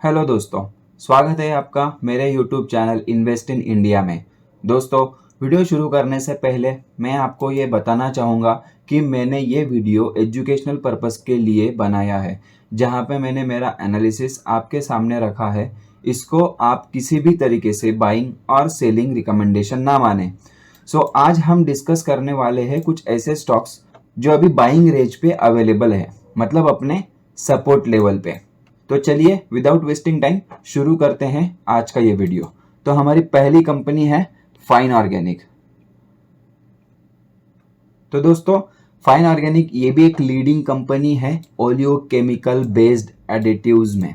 Hello दोस्तों, स्वागत है आपका मेरे YouTube channel invest in India में। दोस्तों, वीडियो शुरू करने से पहले मैं आपको ये बताना चाहूँगा कि मैंने ये वीडियो एजुकेशनल पर्पस के लिए बनाया है, जहाँ पे मैंने मेरा एनालिसिस आपके सामने रखा है। इसको आप किसी भी तरीके से बाइंग और सेलिंग रिकमेंडेशन ना माने। आज हम डिस्कस करने वाले हैं कुछ ऐसे स्टॉक्स जो अभी बाइंग रेंज पे अवेलेबल है, मतलब अपने सपोर्ट लेवल पे। तो चलिए विदाउट वेस्टिंग टाइम शुरू करते हैं आज का ये वीडियो। तो हमारी पहली कंपनी है फाइन ऑर्गेनिक। तो दोस्तों, फाइन ऑर्गेनिक ये भी एक लीडिंग कंपनी है ओलियो केमिकल बेस्ड एडिटिव्स में।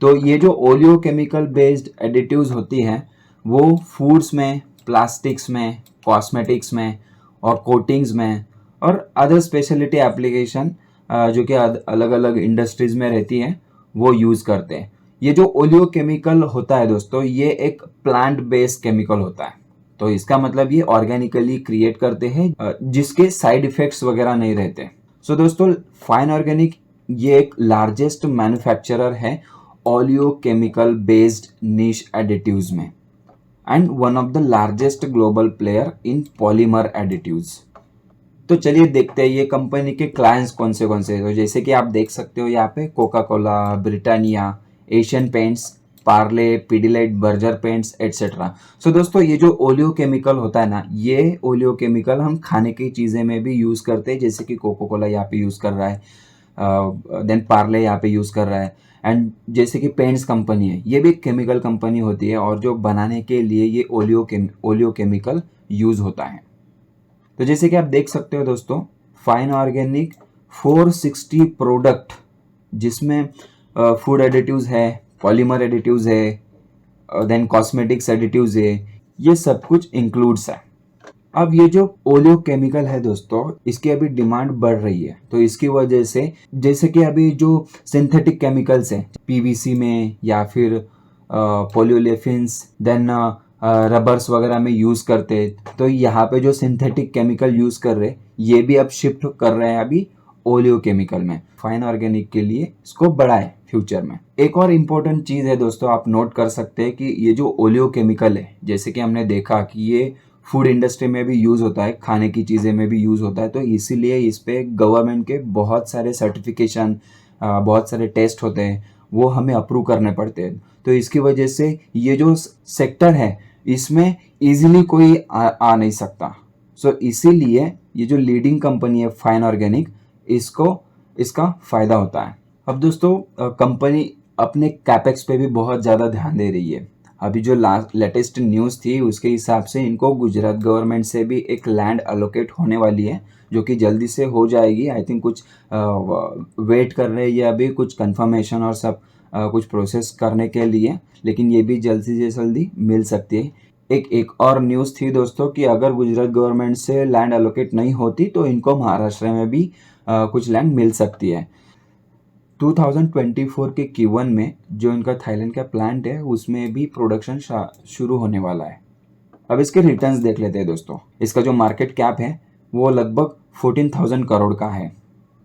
तो ये जो ओलियो केमिकल बेस्ड एडिटिव्स होती हैं वो फूड्स में, प्लास्टिक्स में, कॉस्मेटिक्स में और कोटिंग्स में और अदर स्पेशलिटी एप्लीकेशन जो कि अलग अलग इंडस्ट्रीज में रहती हैं वो यूज़ करते हैं। ये जो ओलियो केमिकल होता है दोस्तों, ये एक प्लांट बेस्ड केमिकल होता है। तो इसका मतलब ये ऑर्गेनिकली क्रिएट करते हैं जिसके साइड इफेक्ट्स वगैरह नहीं रहते। दोस्तों, फाइन ऑर्गेनिक ये एक लार्जेस्ट मैन्युफैक्चरर है ओलियो केमिकल बेस्ड निश एडिटिव्स में and one of the largest global player in polymer additives. तो चलिए देखते हैं ये कंपनी के क्लाइंट्स कौन से हैं। तो जैसे कि आप देख सकते हो यहाँ पे Coca Cola, Britannia, Asian paints, Parle, Pidilite, Berger paints etcetera. दोस्तों, ये जो ओलियो केमिकल होता है ना, ये ओलियो केमिकल हम खाने की चीज़ें में भी यूज़ करते हैं, जैसे कि कोका कोला यहाँ पे यूज़ कर रहा है, देन पार्ले यहाँ पे यूज़ कर रहा है। एंड जैसे कि पेंट्स कंपनी है, ये भी एक केमिकल कंपनी होती है और जो बनाने के लिए ये ओलियो केमिकल यूज़ होता है। तो जैसे कि आप देख सकते हो दोस्तों, फाइन ऑर्गेनिक 460 प्रोडक्ट जिसमें फूड एडिटिव्स है, पॉलीमर एडिटिव्स है, देन कॉस्मेटिक्स एडिटिव्स है, ये सब कुछ इंक्लूड्स है। अब ये जो ओलियो केमिकल है दोस्तों, इसकी अभी डिमांड बढ़ रही है। तो इसकी वजह से जैसे कि अभी जो सिंथेटिक केमिकल्स है पीवीसी में या फिर पॉलीओलेफिन्स, देन रबर्स वगैरह में यूज़ करते हैं, तो यहाँ पे जो सिंथेटिक केमिकल यूज़ कर रहे हैं ये भी अब शिफ्ट कर रहे हैं अभी ओलियो केमिकल में। फाइन ऑर्गेनिक के लिए इसको बढ़ाए फ्यूचर में। एक और इम्पोर्टेंट चीज़ है दोस्तों, आप नोट कर सकते हैं कि ये जो ओलियो केमिकल है, जैसे कि हमने देखा कि ये फूड इंडस्ट्री में भी यूज़ होता है, खाने की चीज़ें में भी यूज़ होता है। तो इसीलिए इस पे गवर्नमेंट के बहुत सारे सर्टिफिकेशन, बहुत सारे टेस्ट होते हैं, वो हमें अप्रूव करने पड़ते हैं। तो इसकी वजह से ये जो सेक्टर है इसमें इजीली कोई आ नहीं सकता। इसीलिए ये जो लीडिंग कंपनी है फाइन ऑर्गेनिक, इसका फ़ायदा होता है। अब दोस्तों, कंपनी अपने कैपेक्स पे भी बहुत ज़्यादा ध्यान दे रही है। अभी जो लेटेस्ट न्यूज़ थी उसके हिसाब से इनको गुजरात गवर्नमेंट से भी एक लैंड अलोकेट होने वाली है, जो कि जल्दी से हो जाएगी। आई थिंक कुछ वेट कर रहे हैं ये अभी कुछ कंफर्मेशन और सब कुछ प्रोसेस करने के लिए, लेकिन ये भी जल्दी से जल्दी मिल सकती है। एक और न्यूज़ थी दोस्तों कि अगर गुजरात गवर्नमेंट से लैंड अलोकेट नहीं होती तो इनको महाराष्ट्र में भी कुछ लैंड मिल सकती है। 2024 के Q1 में जो इनका थाईलैंड का प्लांट है उसमें भी प्रोडक्शन शुरू होने वाला है। अब इसके रिटर्न्स देख लेते हैं दोस्तों। इसका जो मार्केट कैप है वो लगभग 14,000 करोड़ का है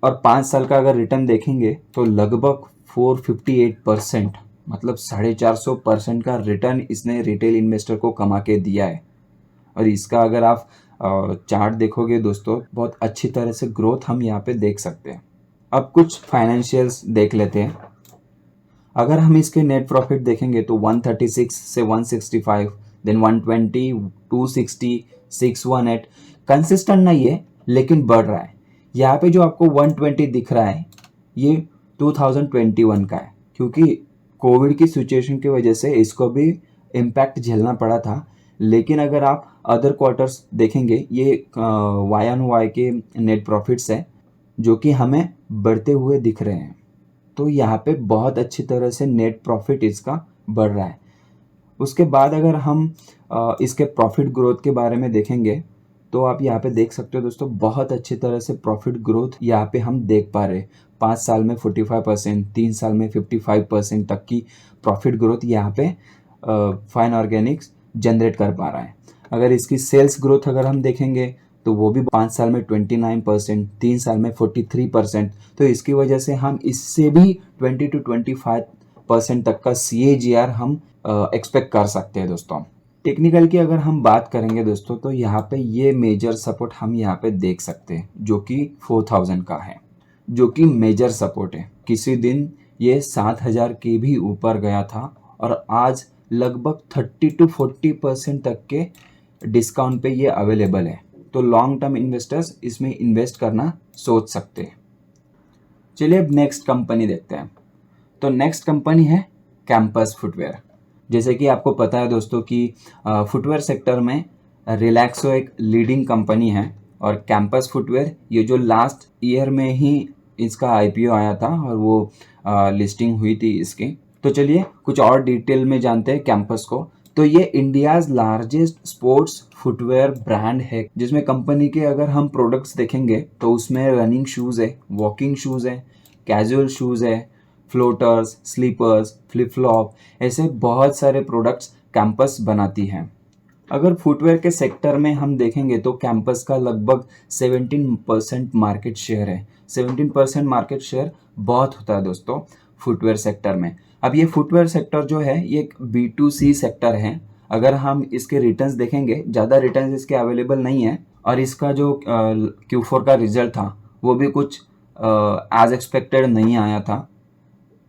और 5 साल का अगर रिटर्न देखेंगे तो लगभग 458%, मतलब 450% का रिटर्न इसने रिटेल इन्वेस्टर को कमा के दिया है। और इसका अगर आप चार्ट देखोगे दोस्तों, बहुत अच्छी तरह से ग्रोथ हम यहाँ पे देख सकते हैं। अब कुछ फाइनेंशियल्स देख लेते हैं। अगर हम इसके नेट प्रॉफिट देखेंगे तो 136 से 165, देन 120, 260, 618, कंसिस्टेंट नहीं है लेकिन बढ़ रहा है। यहाँ पे जो आपको 120 दिख रहा है ये 2021 का है, क्योंकि कोविड की सिचुएशन की वजह से इसको भी इम्पैक्ट झेलना पड़ा था। लेकिन अगर आप अदर क्वार्टर्स देखेंगे, ये वाई ऑन वाई के नेट प्रॉफिट्स है जो कि हमें बढ़ते हुए दिख रहे हैं। तो यहाँ पे बहुत अच्छी तरह से नेट प्रॉफिट इसका बढ़ रहा है। उसके बाद अगर हम इसके प्रॉफिट ग्रोथ के बारे में देखेंगे तो आप यहाँ पे देख सकते हो दोस्तों, बहुत अच्छी तरह से प्रॉफिट ग्रोथ यहाँ पे हम देख पा रहे हैं। 5 साल में 45%, 3 साल में 55% तक की प्रॉफिट ग्रोथ यहाँ पे फाइन ऑर्गेनिक्स जनरेट कर पा रहा है। अगर इसकी सेल्स ग्रोथ अगर हम देखेंगे तो वो भी 5 साल में 29%, 3 साल में 43%। तो इसकी वजह से हम इससे भी 20 to 25 परसेंट तक का CAGR हम एक्सपेक्ट कर सकते हैं दोस्तों। टेक्निकल की अगर हम बात करेंगे दोस्तों, तो यहाँ पे ये मेजर सपोर्ट हम यहाँ पे देख सकते हैं जो कि 4000 का है, जो कि मेजर सपोर्ट है। किसी दिन ये 7000 के भी ऊपर गया था और आज लगभग 30 to 40% तक के डिस्काउंट पे ये अवेलेबल है। तो लॉन्ग टर्म इन्वेस्टर्स इसमें इन्वेस्ट करना सोच सकते हैं। चलिए अब नेक्स्ट कंपनी देखते हैं। तो नेक्स्ट कंपनी है कैंपस फुटवेयर। जैसे कि आपको पता है दोस्तों कि फुटवेयर सेक्टर में रिलैक्सो एक लीडिंग कंपनी है और कैंपस फुटवेयर ये जो लास्ट ईयर में ही इसका IPO आया था और वो लिस्टिंग हुई थी इसकी। तो चलिए कुछ और डिटेल में जानते हैं कैंपस को। तो ये India's largest sports footwear brand है, जिसमें कंपनी के अगर हम प्रोडक्ट्स देखेंगे तो उसमें रनिंग शूज़ है, वॉकिंग शूज़ है, कैजुअल शूज़ है, फ्लोटर्स, स्लीपर्स, फ्लिप फ्लॉप, ऐसे बहुत सारे प्रोडक्ट्स कैंपस बनाती हैं। अगर फुटवेयर के सेक्टर में हम देखेंगे तो कैंपस का लगभग 17% मार्केट शेयर है। 17% मार्केट शेयर बहुत होता है दोस्तों फुटवेयर सेक्टर में। अब ये फुटवेयर सेक्टर जो है ये एक B2C सेक्टर है। अगर हम इसके रिटर्न्स देखेंगे, ज़्यादा रिटर्न्स इसके अवेलेबल नहीं है और इसका जो Q4 का रिजल्ट था वो भी कुछ एज एक्सपेक्टेड नहीं आया था।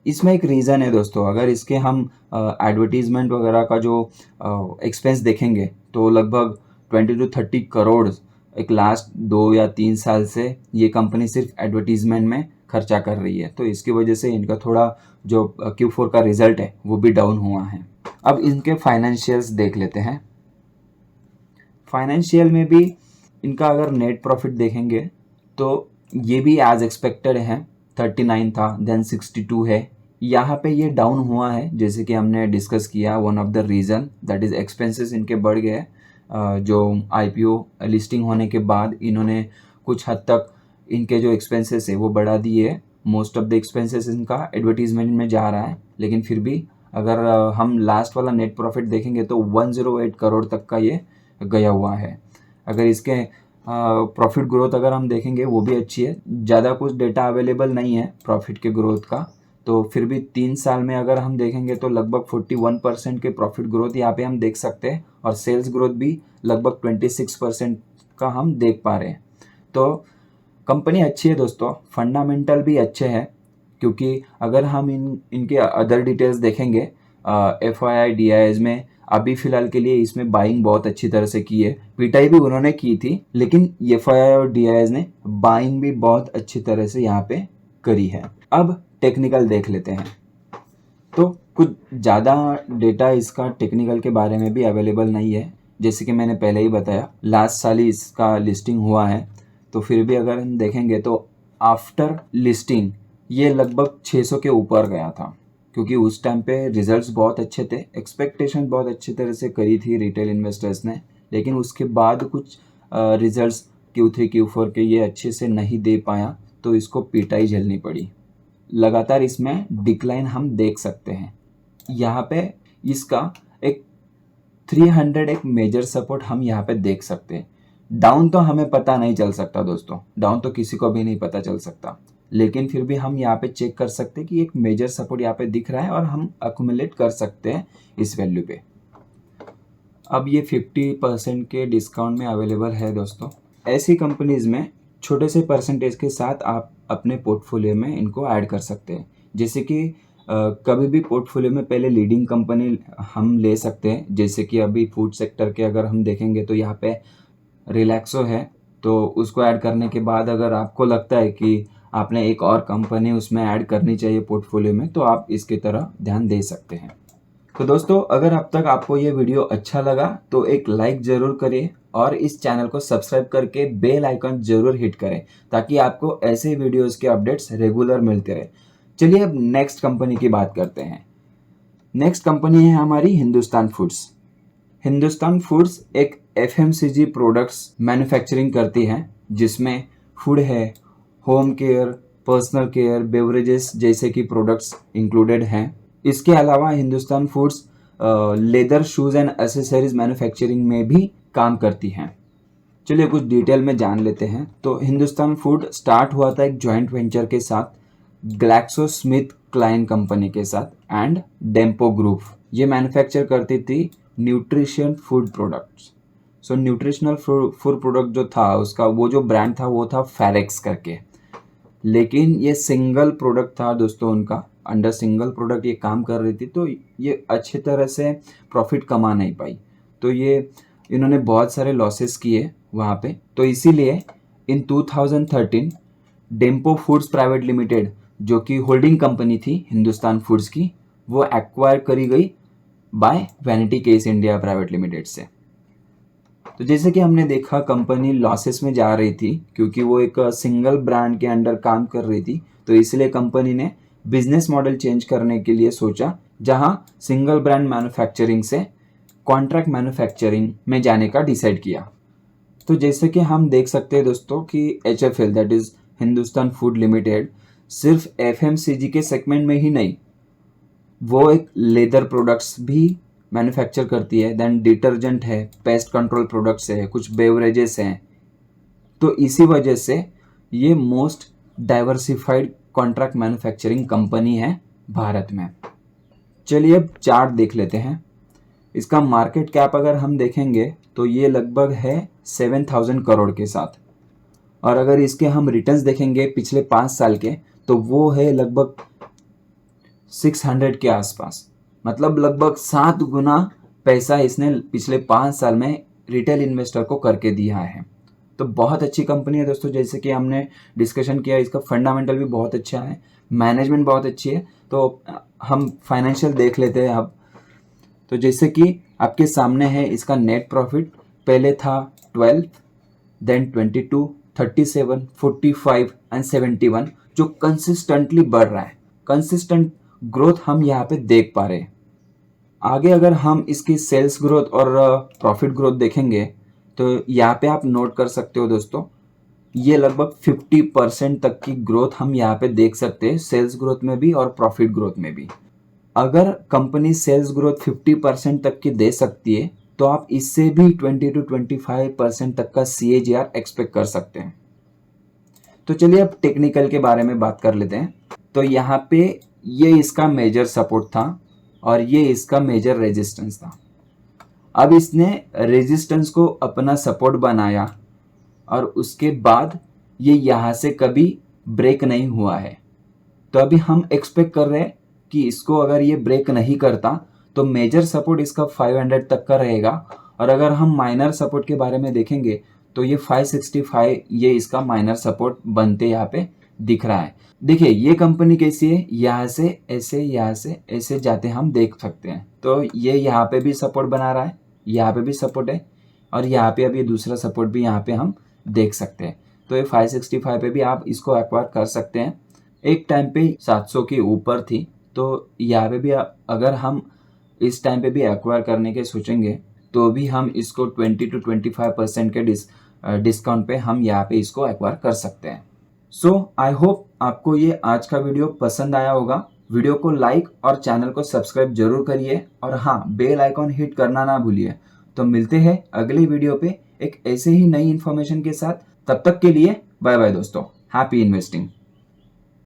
इसमें एक रीज़न है दोस्तों, अगर इसके हम एडवर्टीजमेंट वगैरह का जो एक्सपेंस देखेंगे तो लगभग 20 to 30 करोड़ एक लास्ट 2 या 3 साल से ये कंपनी सिर्फ एडवर्टीजमेंट में खर्चा कर रही है। तो इसकी वजह से इनका थोड़ा जो Q4 का रिजल्ट है वो भी डाउन हुआ है। अब इनके फाइनेंशियल्स देख लेते हैं। फाइनेंशियल में भी इनका अगर नेट प्रॉफिट देखेंगे तो ये भी एज एक्सपेक्टेड है, 39 था, देन 62 है। यहाँ पे ये डाउन हुआ है जैसे कि हमने डिस्कस किया। One of the reason that is expenses इनके बढ़ गए। जो IPO लिस्टिंग होने के बाद इन्होंने कुछ हद तक इनके जो एक्सपेंसेस है वो बढ़ा दिए। मोस्ट ऑफ द एक्सपेंसेस इनका एडवर्टीजमेंट में जा रहा है, लेकिन फिर भी अगर हम लास्ट वाला नेट प्रॉफिट देखेंगे तो 108 करोड़ तक का ये गया हुआ है। अगर इसके प्रॉफिट ग्रोथ अगर हम देखेंगे वो भी अच्छी है। ज़्यादा कुछ डेटा अवेलेबल नहीं है प्रॉफिट के ग्रोथ का, तो फिर भी 3 साल में अगर हम देखेंगे तो लगभग 41% के प्रॉफिट ग्रोथ यहाँ पे हम देख सकते हैं और सेल्स ग्रोथ भी लगभग 26% का हम देख पा रहे हैं। तो कंपनी अच्छी है दोस्तों, फंडामेंटल भी अच्छे हैं, क्योंकि अगर हम इनके अदर डिटेल्स देखेंगे FII DIS में अभी फ़िलहाल के लिए इसमें बाइंग बहुत अच्छी तरह से की है। पिटाई भी उन्होंने की थी, लेकिन FII और DIS ने बाइंग भी बहुत अच्छी तरह से यहाँ पे करी है। अब टेक्निकल देख लेते हैं। तो कुछ ज़्यादा डेटा इसका टेक्निकल के बारे में भी अवेलेबल नहीं है। जैसे कि मैंने पहले ही बताया, लास्ट साल ही इसका लिस्टिंग हुआ है। तो फिर भी अगर हम देखेंगे तो आफ्टर लिस्टिंग ये लगभग 600 के ऊपर गया था, क्योंकि उस टाइम पे रिजल्ट्स बहुत अच्छे थे, एक्सपेक्टेशन बहुत अच्छी तरह से करी थी रिटेल इन्वेस्टर्स ने। लेकिन उसके बाद कुछ रिजल्ट्स Q3 Q4 के ये अच्छे से नहीं दे पाया, तो इसको पिटाई झेलनी पड़ी। लगातार इसमें डिक्लाइन हम देख सकते हैं। यहाँ पे इसका एक 300 एक मेजर सपोर्ट हम यहाँ पे देख सकते हैं। डाउन तो हमें पता नहीं चल सकता दोस्तों, डाउन तो किसी को भी नहीं पता चल सकता, लेकिन फिर भी हम यहाँ पे चेक कर सकते हैं कि एक मेजर सपोर्ट यहाँ पे दिख रहा है और हम अक्यूमुलेट कर सकते हैं इस वैल्यू पे। अब ये 50% के डिस्काउंट में अवेलेबल है दोस्तों। ऐसी कंपनीज में छोटे से परसेंटेज के साथ आप अपने पोर्टफोलियो में इनको ऐड कर सकते हैं। जैसे कि कभी भी पोर्टफोलियो में पहले लीडिंग कंपनी हम ले सकते हैं। जैसे कि अभी फूड सेक्टर के अगर हम देखेंगे तो यहाँ पे रिलैक्सो है, तो उसको ऐड करने के बाद अगर आपको लगता है कि आपने एक और कंपनी उसमें ऐड करनी चाहिए पोर्टफोलियो में, तो आप इसकी तरह ध्यान दे सकते हैं। तो दोस्तों, अगर अब तक आपको ये वीडियो अच्छा लगा तो एक लाइक ज़रूर करिए और इस चैनल को सब्सक्राइब करके बेल आइकन ज़रूर हिट करें, ताकि आपको ऐसे वीडियोस के अपडेट्स रेगुलर मिलते रहे। चलिए अब नेक्स्ट कंपनी की बात करते हैं। नेक्स्ट कंपनी है हमारी हिंदुस्तान फूड्स। हिंदुस्तान फूड्स एक FMCG प्रोडक्ट्स मैन्युफैक्चरिंग करती है, जिसमें फूड है, home care, personal care, beverages जैसे कि प्रोडक्ट्स इंक्लूडेड हैं। इसके अलावा Hindustan foods leather shoes and accessories manufacturing में भी काम करती हैं। चलिए कुछ डिटेल में जान लेते हैं। तो हिंदुस्तान फूड स्टार्ट हुआ था एक जॉइंट वेंचर के साथ ग्लैक्सो स्मिथ क्लाइन कंपनी के साथ एंड डेम्पो ग्रुप। ये मैन्युफैक्चर करती थी न्यूट्रिशन फूड प्रोडक्ट्स। सो न्यूट्रिशनल फूड प्रोडक्ट जो था उसका वो जो ब्रांड था वो था फेरेक्स करके, लेकिन ये सिंगल प्रोडक्ट था दोस्तों उनका, अंडर सिंगल प्रोडक्ट ये काम कर रही थी, तो ये अच्छी तरह से प्रॉफिट कमा नहीं पाई, तो ये इन्होंने बहुत सारे लॉसेस किए वहाँ पे। तो इसीलिए इन 2013 डेम्पो फूड्स प्राइवेट लिमिटेड जो कि होल्डिंग कंपनी थी हिंदुस्तान फूड्स की, वो एक्वायर करी गई by Vanity Case India Private Limited से। तो जैसे कि हमने देखा कंपनी लॉसेस में जा रही थी क्योंकि वो एक सिंगल ब्रांड के अंडर काम कर रही थी, तो इसलिए कंपनी ने बिजनेस मॉडल चेंज करने के लिए सोचा, जहां सिंगल ब्रांड मैन्युफैक्चरिंग से कॉन्ट्रैक्ट मैन्युफैक्चरिंग में जाने का डिसाइड किया। तो जैसे कि हम देख सकते हैं दोस्तों कि HFL that is Hindustan food limited सिर्फ FMCG के सेगमेंट में ही नहीं, वो एक लेदर प्रोडक्ट्स भी मैन्युफैक्चर करती है, देन डिटर्जेंट है, पेस्ट कंट्रोल प्रोडक्ट्स है, कुछ बेवरेजेस हैं। तो इसी वजह से ये most diversified contract manufacturing company है भारत में। चलिए अब चार्ट देख लेते हैं। इसका मार्केट कैप अगर हम देखेंगे तो ये लगभग है 7,000 करोड़ के साथ, और अगर इसके हम रिटर्न्स देखेंगे पिछले 5 साल के तो वो है लगभग 600 के आसपास, मतलब लगभग 7 गुना पैसा इसने पिछले 5 साल में रिटेल इन्वेस्टर को करके दिया है। तो बहुत अच्छी कंपनी है दोस्तों, जैसे कि हमने डिस्कशन किया, इसका फंडामेंटल भी बहुत अच्छा है, मैनेजमेंट बहुत अच्छी है। तो हम फाइनेंशियल देख लेते हैं अब। तो जैसे कि आपके सामने है इसका नेट प्रॉफिट, पहले था 12, देन 22, 37, 45 एंड 71, जो कंसिस्टेंटली बढ़ रहा है। कंसिस्टेंट ग्रोथ हम यहाँ पे देख पा रहे हैं। आगे अगर हम इसकी सेल्स ग्रोथ और प्रॉफिट ग्रोथ देखेंगे तो यहाँ पे आप नोट कर सकते हो दोस्तों, ये लगभग 50% तक की ग्रोथ हम यहाँ पे देख सकते हैं, सेल्स ग्रोथ में भी और प्रॉफिट ग्रोथ में भी। अगर कंपनी सेल्स ग्रोथ 50% तक की दे सकती है तो आप इससे भी 20 to 25% तक का CAGR एक्सपेक्ट कर सकते हैं। तो चलिए अब टेक्निकल के बारे में बात कर लेते हैं। तो यहाँ पे ये इसका मेजर सपोर्ट था और ये इसका मेजर रेजिस्टेंस था। अब इसने रेजिस्टेंस को अपना सपोर्ट बनाया और उसके बाद ये यहाँ से कभी ब्रेक नहीं हुआ है। तो अभी हम एक्सपेक्ट कर रहे हैं कि इसको अगर ये ब्रेक नहीं करता तो मेजर सपोर्ट इसका 500 तक का रहेगा, और अगर हम माइनर सपोर्ट के बारे में देखेंगे तो ये 565 ये इसका माइनर सपोर्ट बनते यहाँ पे दिख रहा है। देखिए ये कंपनी कैसी है, यहाँ से ऐसे जाते हम देख सकते हैं। तो ये यहाँ पे भी सपोर्ट बना रहा है, यहाँ पे भी सपोर्ट है, और यहाँ पे अभी दूसरा सपोर्ट भी यहाँ पे हम देख सकते हैं। तो ये 565 पे भी आप इसको एक्वायर कर सकते हैं। एक टाइम पे 700 के ऊपर थी, तो यहाँ पे भी अगर हम इस टाइम पे भी एक्वायर करने के सोचेंगे तो भी हम इसको 20 to 25% के डिस्काउंट पे हम यहाँ पे इसको एक्वायर कर सकते हैं। सो आई होप आपको ये आज का वीडियो पसंद आया होगा। वीडियो को लाइक और चैनल को सब्सक्राइब जरूर करिए, और हाँ, बेल आइकॉन हिट करना ना भूलिए। तो मिलते हैं अगले वीडियो पे एक ऐसे ही नई इन्फॉर्मेशन के साथ। तब तक के लिए बाय बाय दोस्तों, हैप्पी इन्वेस्टिंग।